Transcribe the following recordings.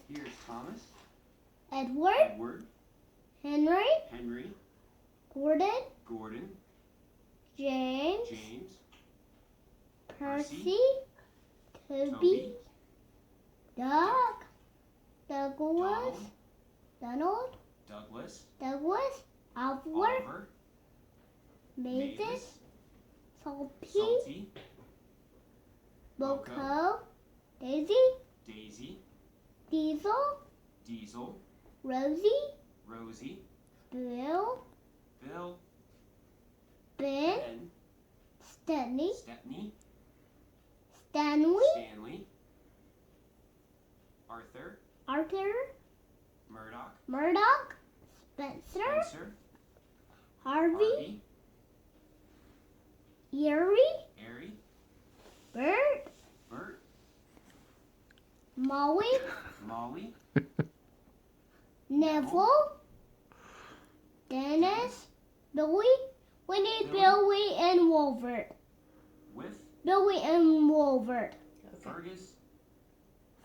Here's Thomas. Edward. Henry. Gordon. James. Percy. Toby. Douglas. Donald. Douglas. Oliver. Mavis. Salty. Loco. Daisy. Diesel. Rosie. Bill. Ben. Stepney. Stanley. Arthur. Murdoch. Spencer. Harvey. Harry. Bert. Molly. Neville. Dennis. Billy. We need Billy and Wolvert. Billy and Wolvert.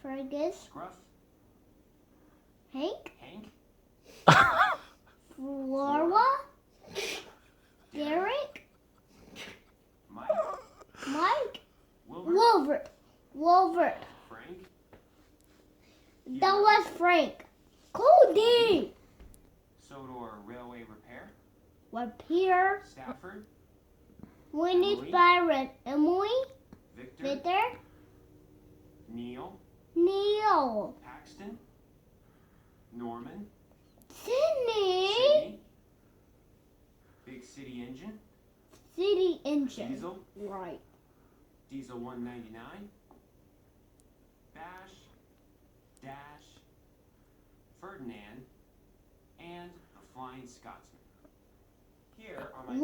Fergus. Scruff. Hank. Hank. Flora. Derek. Mike. Wilbur. Wolvert. Frank. That was Frank. Cody. Sodor Railway Repair. Pierre. Stafford. We need Emily. Byron. Emily. Victor. Neil. Paxton. Norman. Sydney. Big City Engine. City Engine. Diesel. Right. Diesel 199. Bash. Dash. Ferdinand. And the Flying Scotsman. Here are my